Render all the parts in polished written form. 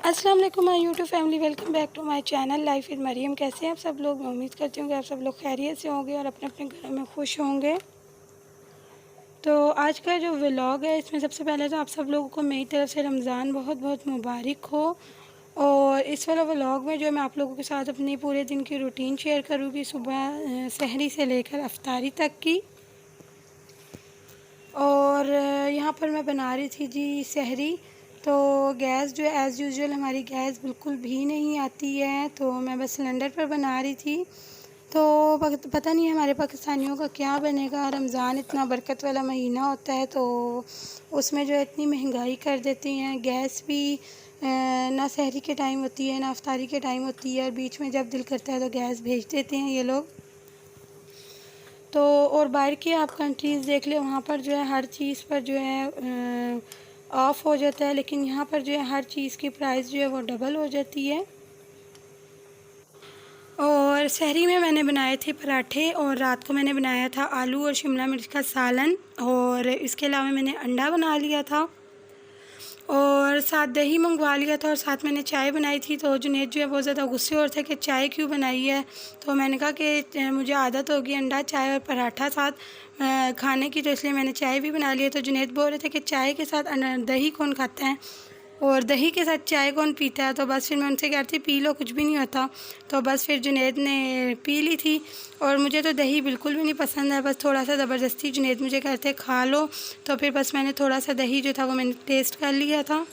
अस्सलाम वालेकुम my YouTube family, welcome back to my channel life with Maryam. कैसे हैं आप सब लोग? मैं उम्मीद करती हूँ कि आप सब लोग खैरियत से होंगे और अपने अपने घरों में खुश होंगे। तो आज का जो व्लॉग है, इसमें सबसे पहले तो आप सब लोगों को मेरी तरफ़ से रमज़ान बहुत बहुत मुबारक हो। और इस वाला व्लॉग में जो मैं आप लोगों के साथ अपनी पूरे दिन की रूटीन शेयर करूँगी, सुबह सहरी से लेकर अफ्तारी तक की। और यहाँ पर मैं बना रही थी जी सहरी। तो गैस जो है एज़ यूजुअल हमारी गैस बिल्कुल भी नहीं आती है, तो मैं बस सिलेंडर पर बना रही थी। तो पता नहीं हमारे पाकिस्तानियों का क्या बनेगा। रमज़ान इतना बरकत वाला महीना होता है, तो उसमें जो है इतनी महंगाई कर देती हैं। गैस भी ना सहरी के टाइम होती है ना अफ्तारी के टाइम होती है, और बीच में जब दिल करता है तो गैस भेज देते हैं ये लोग। तो और बाहर की आप कंट्रीज़ देख लें, वहाँ पर जो है हर चीज़ पर जो है ऑफ़ हो जाता है, लेकिन यहाँ पर जो है हर चीज़ की प्राइस जो है वो डबल हो जाती है। और सहरी में मैंने बनाए थे पराठे, और रात को मैंने बनाया था आलू और शिमला मिर्च का सालन, और इसके अलावा मैंने अंडा बना लिया था और साथ दही मंगवा लिया था, और साथ मैंने चाय बनाई थी। तो जुनैद जो है बहुत ज़्यादा गुस्से और थे कि चाय क्यों बनाई है। तो मैंने कहा कि मुझे आदत होगी अंडा चाय और पराठा साथ खाने की, तो इसलिए मैंने चाय भी बना लिया। तो जुनैद बोल रहे थे कि चाय के साथ दही कौन खाता है और दही के साथ चाय कौन पीता है। तो बस फिर मैं उनसे कह रही थी पी लो, कुछ भी नहीं होता। तो बस फिर जुनैद ने पी ली थी, और मुझे तो दही बिल्कुल भी नहीं पसंद है। बस थोड़ा सा ज़बरदस्ती जुनैद मुझे कहते खा लो, तो फिर बस मैंने थोड़ा सा दही जो था वो मैंने टेस्ट कर लिया था।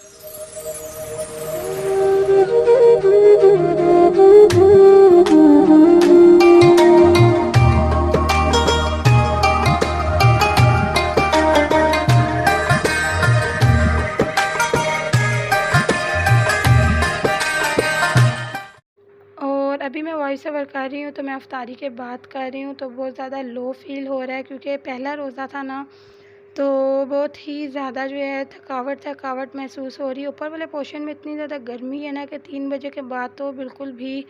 और अभी मैं वॉइस ओवर कर रही हूँ, तो मैं अफ्तारी के बाद कर रही हूँ, तो बहुत ज़्यादा लो फील हो रहा है, क्योंकि पहला रोज़ा था ना, तो बहुत ही ज़्यादा जो है थकावट महसूस हो रही है। ऊपर वाले पोर्शन में इतनी ज़्यादा गर्मी है ना कि 3 बजे के बाद तो बिल्कुल भी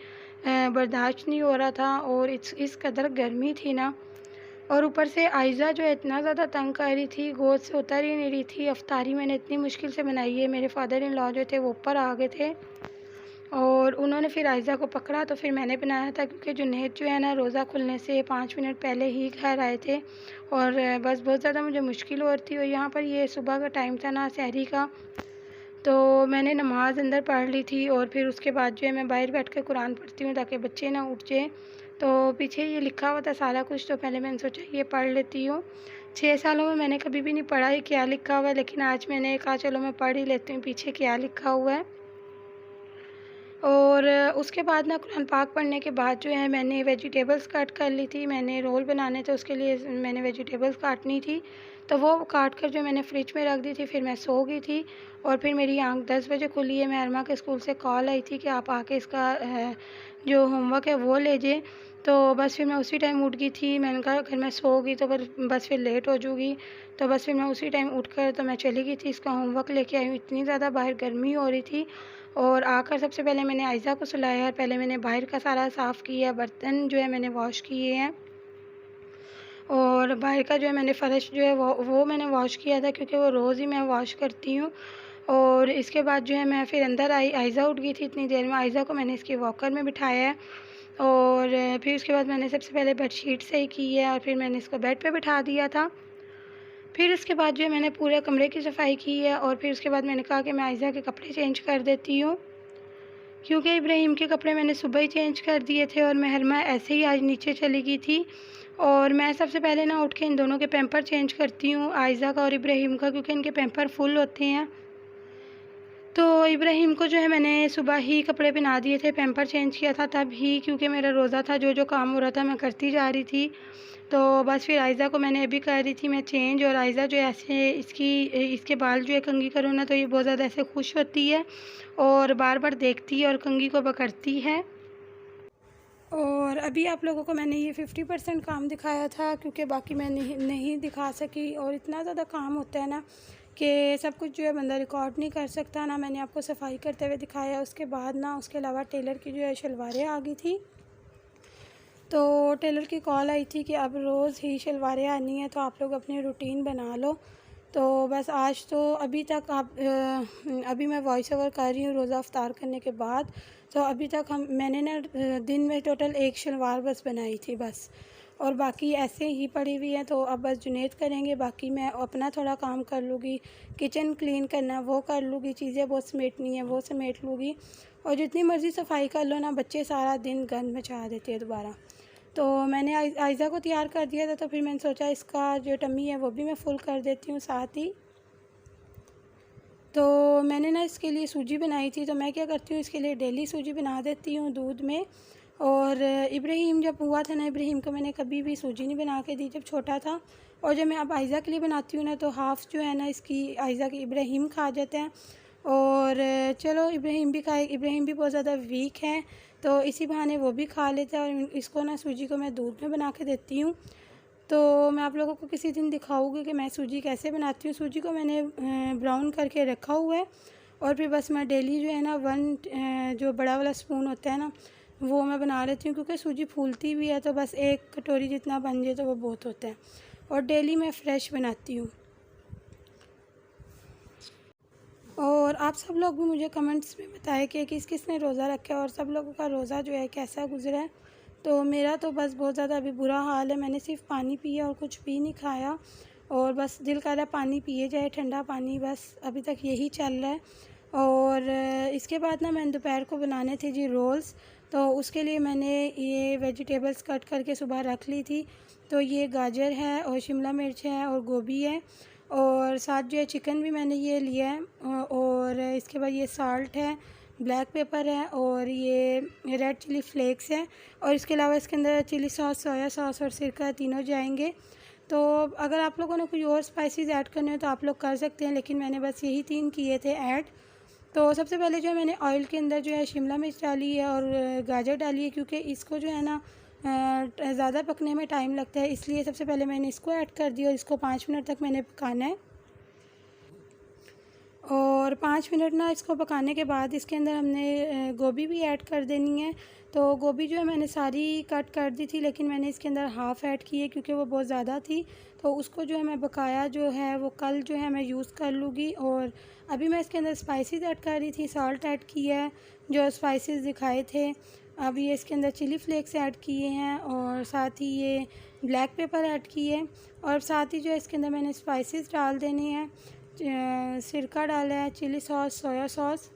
बर्दाश्त नहीं हो रहा था, और इस कदर गर्मी थी ना। और ऊपर से आयज़ा जो है इतना ज़्यादा तंग कर रही थी, गोद से उतर ही नहीं रही थी। अफ्तारी मैंने इतनी मुश्किल से बनाई है, मेरे फादर इन लॉ जो थे वो ऊपर आ गए थे, और उन्होंने फिर आयज़ा को पकड़ा, तो फिर मैंने बनाया था। क्योंकि जुनैद जो है ना रोज़ा खुलने से 5 मिनट पहले ही घर आए थे, और बस बहुत ज़्यादा मुझे मुश्किल हो रही थी। और यहाँ पर ये सुबह का टाइम था ना सहरी का, तो मैंने नमाज़ अंदर पढ़ ली थी, और फिर उसके बाद जो है मैं बाहर बैठ कर कुरान पढ़ती हूँ ताकि बच्चे ना उठ जाएँ। तो पीछे ये लिखा हुआ था सारा कुछ, तो पहले मैंने सोचा ये पढ़ लेती हूँ। 6 सालों में मैंने कभी भी नहीं पढ़ा है क्या लिखा हुआ है, लेकिन आज मैंने कहा चलो मैं पढ़ ही लेती हूँ पीछे क्या लिखा हुआ है। और उसके बाद ना कुरान पाक पढ़ने के बाद जो है मैंने वेजिटेबल्स कट कर ली थी। मैंने रोल बनाने थे, उसके लिए मैंने वेजिटेबल्स काटनी थी, तो वो काट कर जो मैंने फ़्रिज में रख दी थी। फिर मैं सो गई थी, और फिर मेरी आँख 10 बजे खुली है। मैं अरमा के स्कूल से कॉल आई थी कि आप आके इसका जो होमवर्क है वो ले जाएँ। तो बस फिर मैं उसी टाइम उठ गई थी। मैंने कहा अगर मैं सो गई तो बस फिर लेट हो जाऊँगी, तो बस फिर मैं उसी टाइम उठकर तो मैं चली गई थी, इसका होमवर्क लेके आई हूँ। इतनी ज़्यादा बाहर गर्मी हो रही थी, और आकर सबसे पहले मैंने आयज़ा को सुलाया है। पहले मैंने बाहर का सारा साफ़ किया, बर्तन जो है मैंने वॉश किए हैं, और बाहर का जो है मैंने फ़र्श जो है वो मैंने वॉश किया था, क्योंकि वो रोज़ ही मैं वॉश करती हूँ। और इसके बाद जो है मैं फिर अंदर आई, आयज़ा उठ गई थी इतनी देर में। आयज़ा को मैंने इसके वॉकर में बिठाया है, और फिर उसके बाद मैंने सबसे पहले बेडशीट सही की है, और फिर मैंने इसको बेड पे बिठा दिया था। फिर उसके बाद जो है मैंने पूरे कमरे की सफ़ाई की है, और फिर उसके बाद मैंने कहा कि मैं आयज़ा के कपड़े चेंज कर देती हूँ, क्योंकि इब्राहिम के कपड़े मैंने सुबह ही चेंज कर दिए थे, और महरमा ऐसे ही आज नीचे चली गई थी। और मैं सबसे पहले ना उठ के इन दोनों के पैम्पर चेंज करती हूँ, आयज़ा का और इब्राहिम का, क्योंकि इनके पैम्पर फुल होते हैं। तो इब्राहिम को जो है मैंने सुबह ही कपड़े पहना दिए थे, पैम्पर चेंज किया था तब ही, क्योंकि मेरा रोज़ा था। जो काम हो रहा था मैं करती जा रही थी। तो बस फिर आयज़ा को मैंने अभी कर रही थी मैं चेंज, और आयज़ा जो है ऐसे इसके बाल जो है कंघी करूँ ना, तो ये बहुत ज़्यादा ऐसे खुश होती है, और बार बार देखती है और कंघी को पकड़ती है। और अभी आप लोगों को मैंने ये 50% काम दिखाया था, क्योंकि बाकी मैं नहीं दिखा सकी। और इतना ज़्यादा काम होता है ना कि सब कुछ जो है बंदा रिकॉर्ड नहीं कर सकता ना। मैंने आपको सफाई करते हुए दिखाया, उसके बाद ना उसके अलावा टेलर की जो है शलवारें आ गई थी। तो टेलर की कॉल आई थी कि अब रोज़ ही शलवारें आनी है, तो आप लोग अपनी रूटीन बना लो। तो बस आज तो अभी तक अभी मैं वॉइस ओवर कर रही हूँ रोज़ा अफ्तार करने के बाद। तो अभी तक मैंने ना दिन में टोटल एक शलवार बस बनाई थी बस, और बाकी ऐसे ही पड़ी हुई है। तो अब बस जुनेद करेंगे, बाकी मैं अपना थोड़ा काम कर लूँगी, किचन क्लीन करना वो कर लूँगी, चीज़ें बहुत समेटनी है वो समेट लूँगी। और जितनी मर्ज़ी सफाई कर लो ना, बच्चे सारा दिन गंद मचा देते हैं दोबारा। तो मैंने आयज़ा को तैयार कर दिया था, तो फिर मैंने सोचा इसका जो टमी है वो भी मैं फुल कर देती हूँ साथ ही। तो मैंने ना इसके लिए सूजी बनाई थी, तो मैं क्या करती हूँ इसके लिए डेली सूजी बना देती हूँ दूध में। और इब्राहिम जब हुआ था ना, इब्राहिम को मैंने कभी भी सूजी नहीं बना के दी जब छोटा था। और जब मैं अब आयज़ा के लिए बनाती हूँ ना, तो हाफ़ जो है ना इसकी आयज़ा की इब्राहिम खा जाते हैं। और चलो इब्राहिम भी खाए, इब्राहिम भी बहुत ज़्यादा वीक है, तो इसी बहाने वो भी खा लेता है। और इसको ना सूजी को मैं दूध में बना के देती हूँ। तो मैं आप लोगों को किसी दिन दिखाऊंगी कि मैं सूजी कैसे बनाती हूँ। सूजी को मैंने ब्राउन करके रखा हुआ है, और फिर बस मैं डेली जो है ना जो बड़ा वाला स्पून होता है ना, वो मैं बना लेती हूँ, क्योंकि सूजी फूलती भी है। तो बस एक कटोरी जितना बन जाए तो वो बहुत होता है, और डेली मैं फ़्रेश बनाती हूँ। और आप सब लोग भी मुझे कमेंट्स में बताएं कि किस किस ने रोज़ा रखा है और सब लोगों का रोज़ा जो है कैसा गुजरा है। तो मेरा तो बस बहुत ज़्यादा अभी बुरा हाल है, मैंने सिर्फ पानी पिया और कुछ भी नहीं खाया, और बस दिल कर रहा है पानी पिए जाए, ठंडा पानी, बस अभी तक यही चल रहा है। और इसके बाद ना मैंने दोपहर को बनाने थे जी रोल्स, तो उसके लिए मैंने ये वेजिटेबल्स कट करके सुबह रख ली थी। तो ये गाजर है और शिमला मिर्च है और गोभी है, और साथ जो है चिकन भी मैंने ये लिया है। और इसके बाद ये साल्ट है, ब्लैक पेपर है, और ये रेड चिली फ्लेक्स है, और इसके अलावा इसके अंदर चिली सॉस, सोया सॉस और सिरका तीनों जाएंगे। तो अगर आप लोगों ने कोई और स्पाइसेस ऐड करने हो तो आप लोग कर सकते हैं, लेकिन मैंने बस यही 3 किए थे ऐड। तो सबसे पहले जो है मैंने ऑयल के अंदर जो है शिमला मिर्च डाली है और गाजर डाली है, क्योंकि इसको जो है ना ज़्यादा पकने में टाइम लगता है, इसलिए सबसे पहले मैंने इसको ऐड कर दिया और इसको 5 मिनट तक मैंने पकाना है। और 5 मिनट ना इसको पकाने के बाद इसके अंदर हमने गोभी भी ऐड कर देनी है। तो गोभी जो है मैंने सारी कट कर दी थी, लेकिन मैंने इसके अंदर हाफ़ ऐड की है क्योंकि वो बहुत ज़्यादा थी। तो उसको जो है मैं बकाया जो है वो कल जो है मैं यूज़ कर लूँगी। और अभी मैं इसके अंदर स्पाइसेस ऐड कर रही थी, सॉल्ट ऐड किया है जो स्पाइसेस दिखाए थे। अब ये इसके अंदर चिली फ्लेक्स ऐड किए हैं, और साथ ही ये ब्लैक पेपर ऐड किए, और साथ ही जो है इसके अंदर मैंने स्पाइसेस डाल देने हैं। सिरका डाला है, चिली सॉस, सोया सॉस।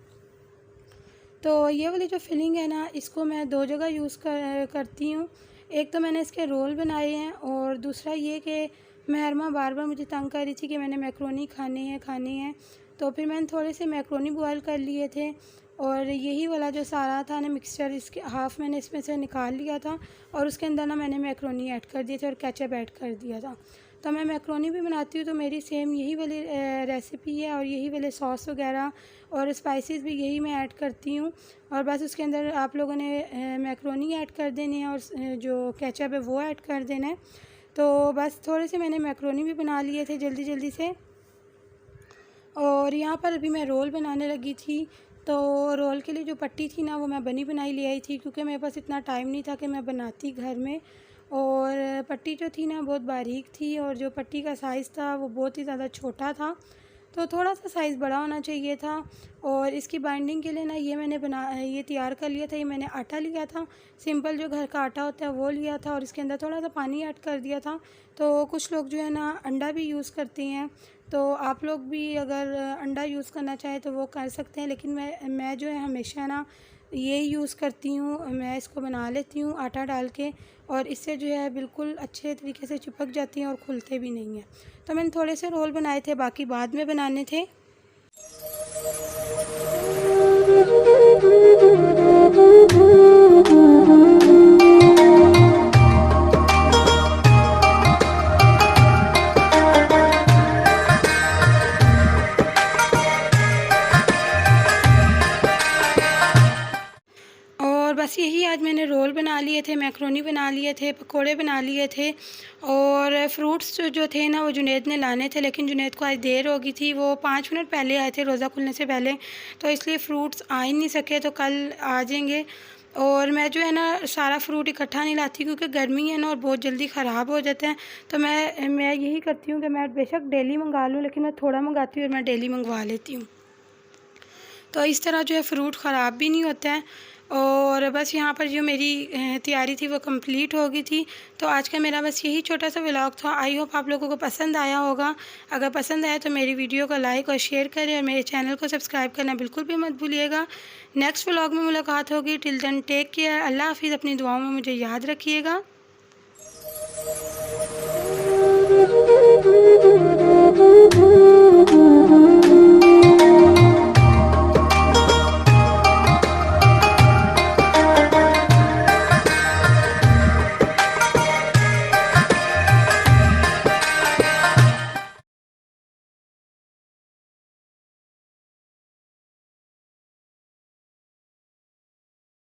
तो ये वाली जो फिलिंग है ना, इसको मैं 2 जगह यूज़ करती हूँ। एक तो मैंने इसके रोल बनाए हैं, और दूसरा ये कि महरमा बार बार मुझे तंग कर रही थी कि मैंने मैक्रोनी खानी है। तो फिर मैंने थोड़े से मैक्रोनी बॉयल कर लिए थे, और यही वाला जो सारा था ना मिक्सचर, इसके हाफ़ मैंने इसमें से निकाल लिया था, और उसके अंदर ना मैंने मैक्रोनी ऐड कर दिए थे और केचप ऐड कर दिया था। तो मैं मैक्रोनी भी बनाती हूँ तो मेरी सेम यही वाली रेसिपी है, और यही वाले सॉस वगैरह और स्पाइसेस भी यही मैं ऐड करती हूँ। और बस उसके अंदर आप लोगों ने मैक्रोनी ऐड कर देनी है, और जो केचप है वो ऐड कर देना है। तो बस थोड़े से मैंने मैक्रोनी भी बना लिए थे जल्दी जल्दी से। और यहाँ पर अभी मैं रोल बनाने लगी थी, तो रोल के लिए जो पट्टी थी ना वो मैं बनी बनाई ले आई थी, क्योंकि मेरे पास इतना टाइम नहीं था कि मैं बनाती घर में। और पट्टी जो थी ना बहुत बारीक थी, और जो पट्टी का साइज़ था वो बहुत ही ज़्यादा छोटा था, तो थोड़ा सा साइज़ बड़ा होना चाहिए था। और इसकी बाइंडिंग के लिए ना ये तैयार कर लिया था। ये मैंने आटा लिया था, सिंपल जो घर का आटा होता है वो लिया था, और इसके अंदर थोड़ा सा पानी ऐड कर दिया था। तो कुछ लोग जो है ना अंडा भी यूज़ करते हैं, तो आप लोग भी अगर अंडा यूज़ करना चाहें तो वो कर सकते हैं, लेकिन मैं जो है हमेशा ना ये यूज़ करती हूँ। मैं इसको बना लेती हूँ आटा डाल के, और इससे जो है बिल्कुल अच्छे तरीके से चिपक जाती हैं और खुलते भी नहीं हैं। तो मैंने थोड़े से रोल बनाए थे, बाकी बाद में बनाने थे। और बस यही आज मैंने रोल बना लिए थे, मैक्रोनी बना लिए थे, पकोड़े बना लिए थे। और फ्रूट्स जो थे ना वो जुनैद ने लाने थे, लेकिन जुनैद को आज देर हो गई थी, वो 5 मिनट पहले आए थे रोज़ा खुलने से पहले, तो इसलिए फ़्रूट्स आ ही नहीं सके, तो कल आ जाएंगे। और मैं जो है ना सारा फ्रूट इकट्ठा नहीं लाती, क्योंकि गर्मी है ना और बहुत जल्दी ख़राब हो जाते हैं। तो मैं यही करती हूँ कि मैं बेशक डेली मंगा लूँ, लेकिन मैं थोड़ा मंगाती हूँ और मैं डेली मंगवा लेती हूँ। तो इस तरह जो है फ़्रूट ख़राब भी नहीं होता है। और बस यहाँ पर जो मेरी तैयारी थी वो कंप्लीट हो गई थी। तो आज का मेरा बस यही छोटा सा व्लॉग था। आई होप आप लोगों को पसंद आया होगा। अगर पसंद आया तो मेरी वीडियो को लाइक और शेयर करें और मेरे चैनल को सब्सक्राइब करना बिल्कुल भी मत भूलिएगा। नेक्स्ट व्लॉग में मुलाकात होगी। Till then take care. Allah हाफ़िज़। अपनी दुआओं में मुझे याद रखिएगा।